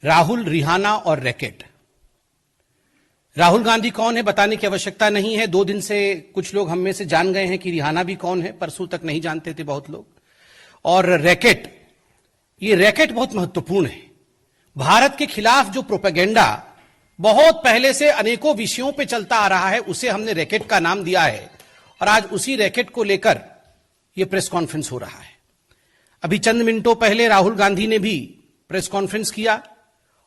Rahul, Rihanna और racket. Rahul Gandhi कौन है बताने की आवश्यकता नहीं है। 2 दिन से कुछ लोग हम में से जान गए हैं कि रिहाना भी कौन है, परसों तक नहीं जानते थे बहुत लोग। और रैकेट, ये रैकेट बहुत महत्वपूर्ण है। भारत के खिलाफ जो प्रोपेगेंडा बहुत पहले से अनेकों विषयों पे चलता आ रहा है, उसे हमने रैकेट का नाम दिया है। और आज उसी रैकेट को लेकर यह प्रेस कॉन्फ्रेंस हो रहा है। अभी चंद मिनटों पहले राहुल गांधी ने भी प्रेस कॉन्फ्रेंस किया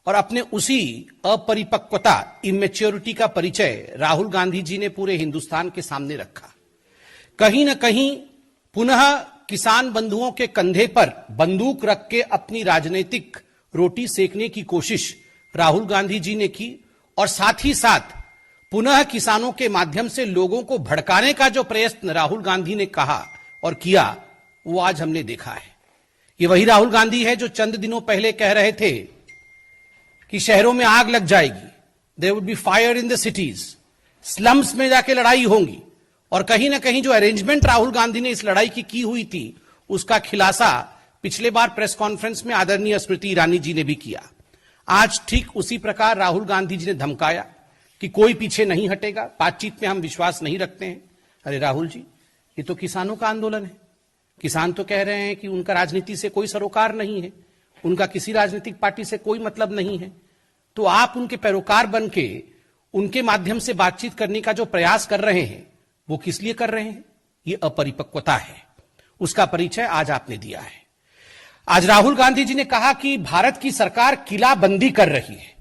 और अपने उसी अपरिपक्वता, इमेच्योरिटी का परिचय राहुल गांधी जी ने पूरे हिंदुस्तान के सामने रखा। कहीं ना कहीं पुनः किसान बंधुओं के कंधे पर बंदूक रख के अपनी राजनीतिक रोटी सेकने की कोशिश राहुल गांधी जी ने की और साथ ही साथ पुनः किसानों के माध्यम से लोगों को भड़काने का जो प्रयत्न राहुल गांधी ने कहा और किया, वो आज हमने देखा है। ये वही राहुल गांधी है जो चंद दिनों पहले कह रहे थे कि शहरों में आग लग जाएगी, there would be fire in the cities, slums में जाके लड़ाई होंगी। और कहीं ना कहीं जो अरेंजमेंट राहुल गांधी ने इस लड़ाई की हुई थी, उसका खुलासा पिछले बार प्रेस कॉन्फ्रेंस में आदरणीय स्मृति ईरानी जी ने भी किया। आज ठीक उसी प्रकार राहुल गांधी जी ने धमकाया कि कोई पीछे नहीं हटेगा, बातचीत में हम विश्वास नहीं रखते हैं। अरे राहुल जी, ये तो किसानों का आंदोलन है। किसान तो कह रहे हैं कि उनका राजनीति से कोई सरोकार नहीं है, उनका किसी राजनीतिक पार्टी से कोई मतलब नहीं है। तो आप उनके पैरोकार बन के उनके माध्यम से बातचीत करने का जो प्रयास कर रहे हैं, वो किस लिए कर रहे हैं? ये अपरिपक्वता है, उसका परिचय आज आपने दिया है। आज राहुल गांधी जी ने कहा कि भारत की सरकार किलाबंदी कर रही है,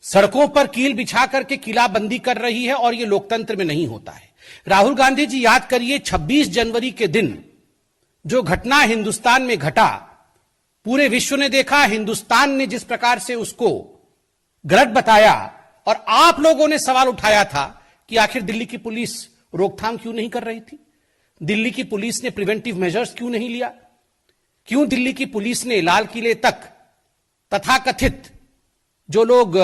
सड़कों पर कील बिछा करके किलाबंदी कर रही है और यह लोकतंत्र में नहीं होता है। राहुल गांधी जी, याद करिए 26 जनवरी के दिन जो घटना हिंदुस्तान में घटा, पूरे विश्व ने देखा, हिंदुस्तान ने जिस प्रकार से उसको गलत बताया और आप लोगों ने सवाल उठाया था कि आखिर दिल्ली की पुलिस रोकथाम क्यों नहीं कर रही थी, दिल्ली की पुलिस ने प्रिवेंटिव मेजर्स क्यों नहीं लिया, क्यों दिल्ली की पुलिस ने लाल किले तक तथाकथित जो लोग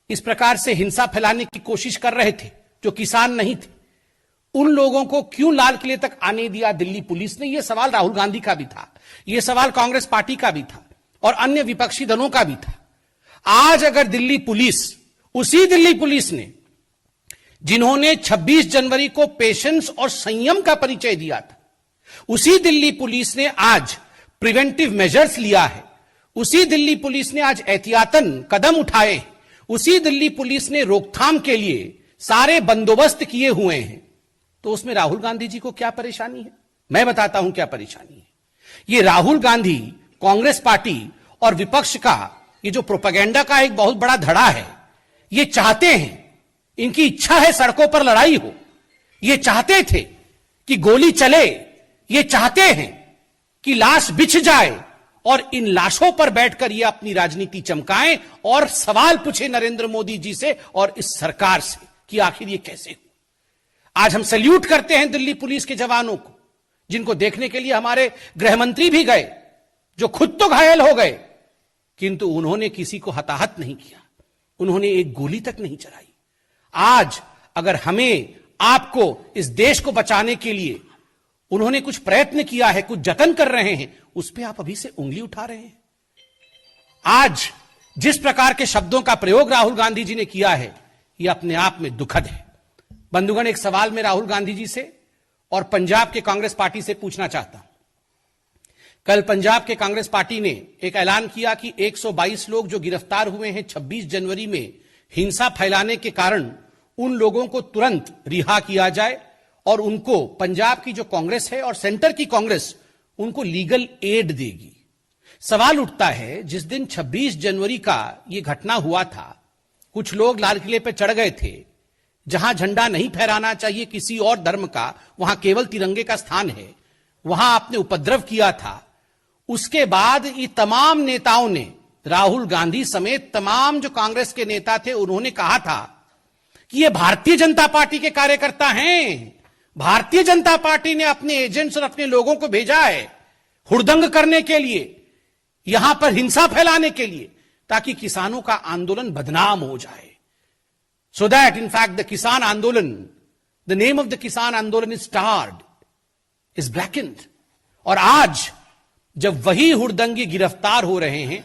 इस प्रकार से हिंसा फैलाने की कोशिश कर रहे थे, जो किसान नहीं थे, उन लोगों को क्यों लाल किले तक आने दिया दिल्ली पुलिस ने? यह सवाल राहुल गांधी का भी था, यह सवाल कांग्रेस पार्टी का भी था और अन्य विपक्षी दलों का भी था। आज अगर दिल्ली पुलिस, उसी दिल्ली पुलिस ने जिन्होंने 26 जनवरी को पेशेंस और संयम का परिचय दिया था, उसी दिल्ली पुलिस ने आज प्रिवेंटिव मेजर्स लिया है, उसी दिल्ली पुलिस ने आज एहतियातन कदम उठाए, उसी दिल्ली पुलिस ने रोकथाम के लिए सारे बंदोबस्त किए हुए हैं, तो उसमें राहुल गांधी जी को क्या परेशानी है? मैं बताता हूं क्या परेशानी है। ये राहुल गांधी, कांग्रेस पार्टी और विपक्ष का ये जो प्रोपेगेंडा का एक बहुत बड़ा धड़ा है, ये चाहते हैं, इनकी इच्छा है सड़कों पर लड़ाई हो, ये चाहते थे कि गोली चले, ये चाहते हैं कि लाश बिछ जाए और इन लाशों पर बैठकर ये अपनी राजनीति चमकाएं और सवाल पूछे नरेंद्र मोदी जी से और इस सरकार से कि आखिर ये कैसे हुआ। आज हम सैल्यूट करते हैं दिल्ली पुलिस के जवानों को, जिनको देखने के लिए हमारे गृह मंत्री भी गए, जो खुद तो घायल हो गए, किंतु उन्होंने किसी को हताहत नहीं किया, उन्होंने एक गोली तक नहीं चलाई। आज अगर हमें, आपको, इस देश को बचाने के लिए उन्होंने कुछ प्रयत्न किया है, कुछ जतन कर रहे हैं, उस पर आप अभी से उंगली उठा रहे हैं। आज जिस प्रकार के शब्दों का प्रयोग राहुल गांधी जी ने किया है, यह अपने आप में दुखद है। बंधुगण, एक सवाल मैं राहुल गांधी जी से और पंजाब के कांग्रेस पार्टी से पूछना चाहता हूं। कल पंजाब के कांग्रेस पार्टी ने एक ऐलान किया कि 122 लोग जो गिरफ्तार हुए हैं 26 जनवरी में हिंसा फैलाने के कारण, उन लोगों को तुरंत रिहा किया जाए और उनको पंजाब की जो कांग्रेस है और सेंटर की कांग्रेस उनको लीगल एड देगी। सवाल उठता है, जिस दिन 26 जनवरी का यह घटना हुआ था, कुछ लोग लाल किले पर चढ़ गए थे, जहां झंडा नहीं फहराना चाहिए किसी और धर्म का, वहां केवल तिरंगे का स्थान है, वहां आपने उपद्रव किया था। उसके बाद ये तमाम नेताओं ने, राहुल गांधी समेत तमाम जो कांग्रेस के नेता थे, उन्होंने कहा था कि ये भारतीय जनता पार्टी के कार्यकर्ता हैं, भारतीय जनता पार्टी ने अपने एजेंट्स और अपने लोगों को भेजा है हुड़दंग करने के लिए, यहां पर हिंसा फैलाने के लिए, ताकि किसानों का आंदोलन बदनाम हो जाए। So that in fact the Kisan Andolan, the name of the Kisan Andolan is starred, is blackened. और आज जब वही हुड़दंगी गिरफ्तार हो रहे हैं,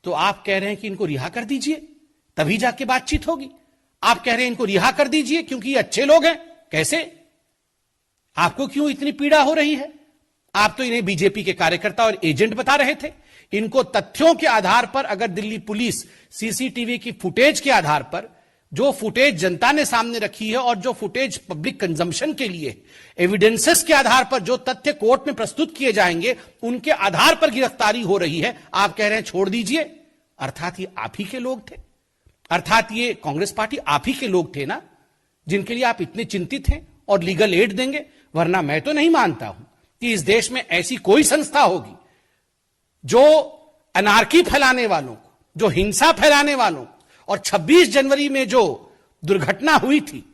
तो तो आप कह रहे हैं कि इनको रिहा कर दीजिए, तभी जाके बातचीत होगी। आप कह रहे हैं इनको रिहा कर दीजिए क्योंकि ये अच्छे लोग हैं। कैसे? आपको क्यों इतनी पीड़ा हो रही है? आप तो इन्हें बीजेपी के कार्यकर्ता और एजेंट बता रहे थे। इनको तथ्यों के आधार पर, अगर दिल्ली पुलिस सीसीटीवी की फुटेज के आधार पर, जो फुटेज जनता ने सामने रखी है और जो फुटेज पब्लिक कंजम्पशन के लिए, एविडेंसेस के आधार पर जो तथ्य कोर्ट में प्रस्तुत किए जाएंगे, उनके आधार पर गिरफ्तारी हो रही है। आप कह रहे हैं छोड़ दीजिए। अर्थात ये आप ही के लोग थे, अर्थात ये कांग्रेस पार्टी आप ही के लोग थे ना, जिनके लिए आप इतने चिंतित हैं और लीगल एड देंगे। वरना मैं तो नहीं मानता हूं कि इस देश में ऐसी कोई संस्था होगी जो अनार्की फैलाने वालों को, जो हिंसा फैलाने वालों को, और 26 जनवरी में जो दुर्घटना हुई थी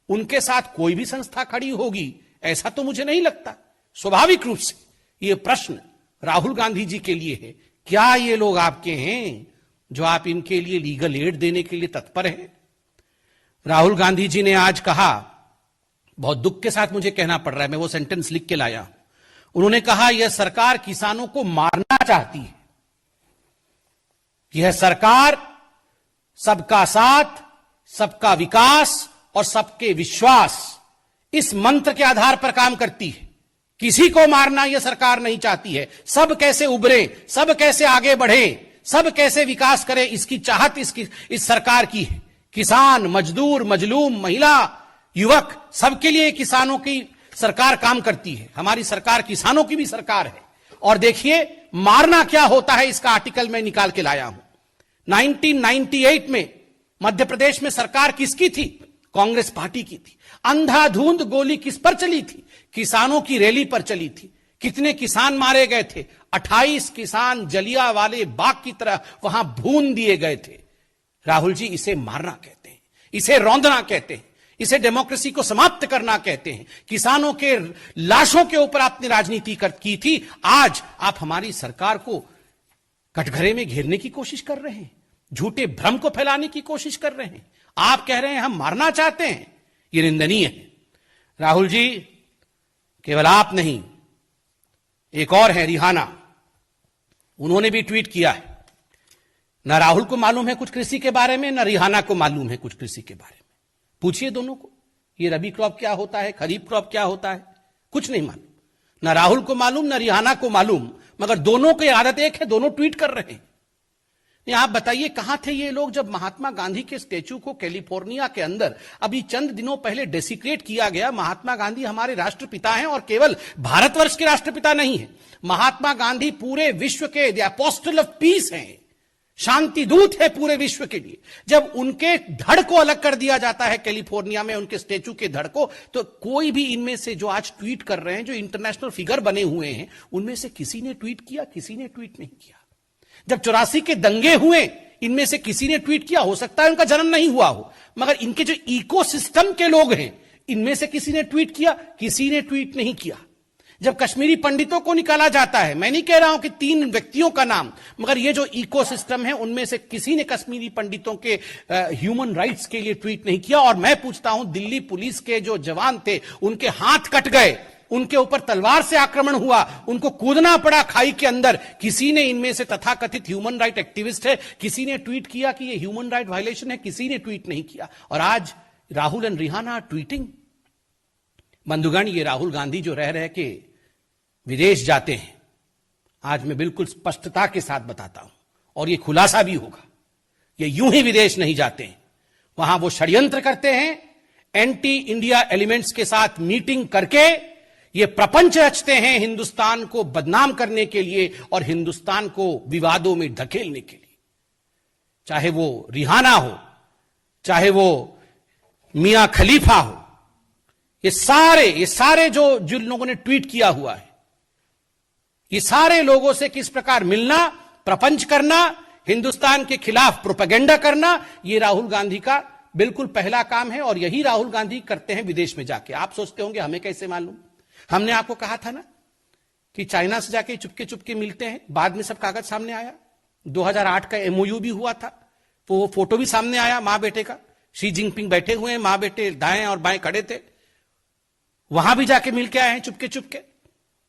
उनके साथ कोई भी संस्था खड़ी होगी, ऐसा तो मुझे नहीं लगता। स्वाभाविक रूप से यह प्रश्न राहुल गांधी जी के लिए है, क्या ये लोग आपके हैं जो आप इनके लिए लीगल एड देने के लिए तत्पर हैं? राहुल गांधी जी ने आज कहा, बहुत दुख के साथ मुझे कहना पड़ रहा है, मैं वो सेंटेंस लिख के लाया हूं। उन्होंने कहा यह सरकार किसानों को मारना चाहती है। यह सरकार सबका साथ, सबका विकास और सबके विश्वास, इस मंत्र के आधार पर काम करती है। किसी को मारना यह सरकार नहीं चाहती है। सब कैसे उभरे, सब कैसे आगे बढ़े, सब कैसे विकास करे, इसकी चाहत इस सरकार की है। किसान, मजदूर, मजलूम, महिला, युवक, सबके लिए किसानों की सरकार काम करती है। हमारी सरकार किसानों की भी सरकार है। और देखिए मारना क्या होता है, इसका आर्टिकल मैं निकाल के लाया हूं। 1998 में मध्य प्रदेश में सरकार किसकी थी? कांग्रेस पार्टी की थी। अंधाधुंध गोली किस पर चली थी? किसानों की रैली पर चली थी। कितने किसान मारे गए थे? 28 किसान जलियांवाले बाग की तरह वहां भून दिए गए थे। राहुल जी, इसे मारना कहते हैं, इसे रौंदना कहते हैं, इसे डेमोक्रेसी को समाप्त करना कहते हैं। किसानों के लाशों के ऊपर आपने राजनीति की थी। आज आप हमारी सरकार को कटघरे में घेरने की कोशिश कर रहे हैं, झूठे भ्रम को फैलाने की कोशिश कर रहे हैं। आप कह रहे हैं हम मारना चाहते हैं, यह निंदनीय है। राहुल जी, केवल आप नहीं, एक और है रिहाना, उन्होंने भी ट्वीट किया है। न राहुल को मालूम है कुछ कृषि के बारे में, न रिहाना को मालूम है कुछ कृषि के बारे में। पूछिए दोनों को, ये रबी क्रॉप क्या होता है, खरीफ क्रॉप क्या होता है, कुछ नहीं मालूम। न राहुल को मालूम, न रिहाना को मालूम, मगर दोनों की आदत एक है, दोनों ट्वीट कर रहे हैं। आप बताइए कहां थे ये लोग जब महात्मा गांधी के स्टैच्यू को कैलिफोर्निया के अंदर अभी चंद दिनों पहले डेसिक्रेट किया गया। महात्मा गांधी हमारे राष्ट्रपिता हैं और केवल भारतवर्ष के राष्ट्रपिता नहीं है। महात्मा गांधी पूरे विश्व के द अपोस्टल ऑफ पीस हैं, शांति दूत है पूरे विश्व के लिए। जब उनके धड़ को अलग कर दिया जाता है कैलिफोर्निया में, उनके स्टैच्यू के धड़ को, तो कोई भी इनमें से जो आज ट्वीट कर रहे हैं, जो इंटरनेशनल फिगर बने हुए हैं, उनमें से किसी ने ट्वीट किया? किसी ने ट्वीट नहीं किया। जब 84 के दंगे हुए, इनमें से किसी ने ट्वीट किया? हो सकता है उनका जन्म नहीं हुआ हो, मगर इनके जो इकोसिस्टम के लोग हैं, इनमें से किसी ने ट्वीट किया? किसी ने ट्वीट नहीं किया। जब कश्मीरी पंडितों को निकाला जाता है, मैं नहीं कह रहा हूं कि 3 व्यक्तियों का नाम, मगर ये जो इकोसिस्टम है, उनमें से किसी ने कश्मीरी पंडितों के ह्यूमन राइट्स के लिए ट्वीट नहीं किया। और मैं पूछता हूं, दिल्ली पुलिस के जो जवान थे, उनके हाथ कट गए, उनके ऊपर तलवार से आक्रमण हुआ, उनको कूदना पड़ा खाई के अंदर, किसी ने इनमें से तथाकथित ह्यूमन राइट एक्टिविस्ट है, किसी ने ट्वीट किया कि यह ह्यूमन राइट वायलेशन है? किसी ने ट्वीट नहीं किया। और आज राहुल एंड रिहाना ट्वीटिंग। बंधुगण, ये राहुल गांधी जो रह रहे के विदेश जाते हैं, आज मैं बिल्कुल स्पष्टता के साथ बताता हूं, और यह खुलासा भी होगा, ये यूं ही विदेश नहीं जाते हैं। वहां वो षड्यंत्र करते हैं, एंटी इंडिया एलिमेंट्स के साथ मीटिंग करके ये प्रपंच रचते हैं हिंदुस्तान को बदनाम करने के लिए और हिंदुस्तान को विवादों में धकेलने के लिए। चाहे वो रिहाना हो, चाहे वो मियां खलीफा हो, ये सारे जो जिन लोगों ने ट्वीट किया हुआ है, ये सारे लोगों से किस प्रकार मिलना, प्रपंच करना, हिंदुस्तान के खिलाफ प्रोपेगेंडा करना, ये राहुल गांधी का बिल्कुल पहला काम है। और यही राहुल गांधी करते हैं विदेश में जाके। आप सोचते होंगे हमें कैसे मालूम? हमने आपको कहा था ना कि चाइना से जाके चुपके चुपके मिलते हैं, बाद में सब कागज सामने आया। 2008 का एमओयू भी हुआ था, वो फोटो भी सामने आया मां बेटे का। शी जिनपिंग बैठे हुए हैं, मां बेटे दाएं और बाएं खड़े थे, वहां भी जाके मिल के आए हैं चुपके चुपके,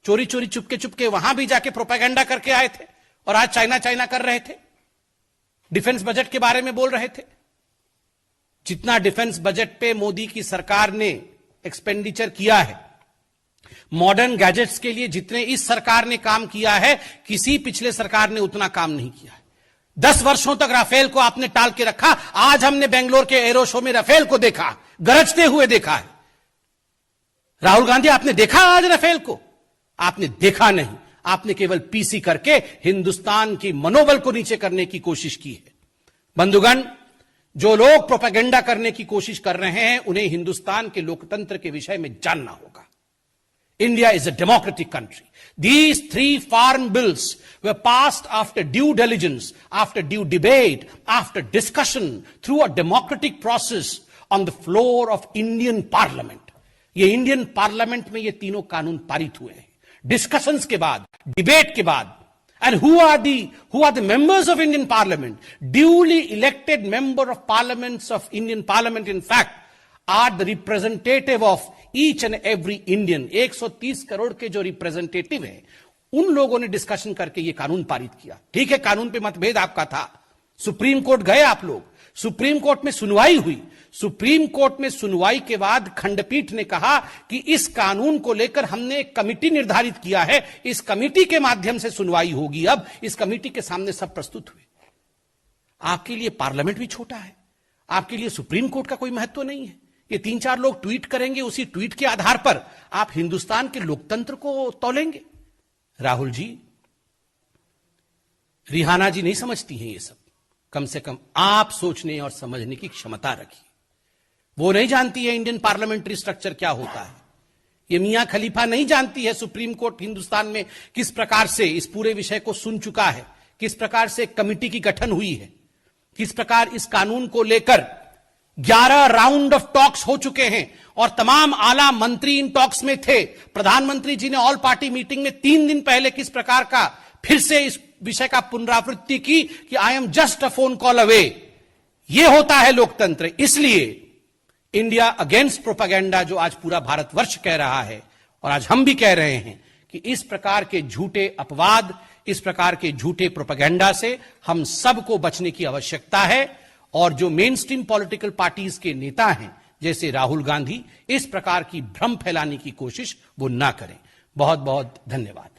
चोरी चोरी चुपके चुपके वहां भी जाके प्रोपेगेंडा करके आए थे, और आज चाइना चाइना कर रहे थे। डिफेंस बजट के बारे में बोल रहे थे। जितना डिफेंस बजट पे मोदी की सरकार ने एक्सपेंडिचर किया है, मॉडर्न गैजेट्स के लिए जितने इस सरकार ने काम किया है, किसी पिछले सरकार ने उतना काम नहीं किया है। 10 वर्षों तक राफेल को आपने टाल के रखा। आज हमने बेंगलोर के एरो शो में राफेल को देखा, गरजते हुए देखा है। राहुल गांधी, आपने देखा आज राफेल को? आपने देखा नहीं। आपने केवल पीसी करके हिंदुस्तान की मनोबल को नीचे करने की कोशिश की है। बंधुगण, जो लोग प्रोपेगेंडा करने की कोशिश कर रहे हैं, उन्हें हिंदुस्तान के लोकतंत्र के विषय में जानना होगा। India is a democratic country. These 3 farm bills were passed after due diligence, after due debate, after discussion, through a democratic process on the floor of Indian Parliament. ये इंडियन पार्लियामेंट में ये तीनों कानून पारित हुए हैं, डिस्कशंस के बाद, डिबेट के बाद। And who are the members of Indian Parliament? Duly elected member of parliaments of Indian Parliament, in fact, are the representative of each and every Indian. 130 crore के जो रिप्रेजेंटेटिव हैं, उन लोगों ने डिस्कशन करके ये कानून पारित किया। ठीक है, कानून पे मतभेद आपका था, सुप्रीम कोर्ट गए आप लोग, सुप्रीम कोर्ट में सुनवाई हुई। सुप्रीम कोर्ट में सुनवाई के बाद खंडपीठ ने कहा कि इस कानून को लेकर हमने एक कमिटी निर्धारित किया है, इस कमिटी के माध्यम से सुनवाई होगी। अब इस कमिटी के सामने सब प्रस्तुत हुए। आपके लिए पार्लियामेंट भी छोटा है, आपके लिए सुप्रीम कोर्ट का कोई महत्व नहीं है। ये 3-4 लोग ट्वीट करेंगे, उसी ट्वीट के आधार पर आप हिंदुस्तान के लोकतंत्र को तौलेंगे। राहुल जी, रिहाना जी नहीं समझती हैं ये सब। कम से कम आप सोचने और समझने की क्षमता रखिए। वो नहीं जानती है इंडियन पार्लियामेंट्री स्ट्रक्चर क्या होता है। ये मियां खलीफा नहीं जानती है सुप्रीम कोर्ट हिंदुस्तान में किस प्रकार से इस पूरे विषय को सुन चुका है, किस प्रकार से कमिटी की गठन हुई है, किस प्रकार इस कानून को लेकर 11 राउंड ऑफ टॉक्स हो चुके हैं और तमाम आला मंत्री इन टॉक्स में थे। प्रधानमंत्री जी ने ऑल पार्टी मीटिंग में 3 दिन पहले किस प्रकार का फिर से इस विषय का पुनरावृत्ति की कि I am just a phone call away. यह होता है लोकतंत्र। इसलिए इंडिया अगेंस्ट प्रोपेगेंडा, जो आज पूरा भारतवर्ष कह रहा है और आज हम भी कह रहे हैं कि इस प्रकार के झूठे अपवाद, इस प्रकार के झूठे प्रोपेगेंडा से हम सबको बचने की आवश्यकता है। और जो मेन स्ट्रीम पॉलिटिकल पार्टीज के नेता हैं जैसे राहुल गांधी, इस प्रकार की भ्रम फैलाने की कोशिश वो ना करें। बहुत बहुत धन्यवाद।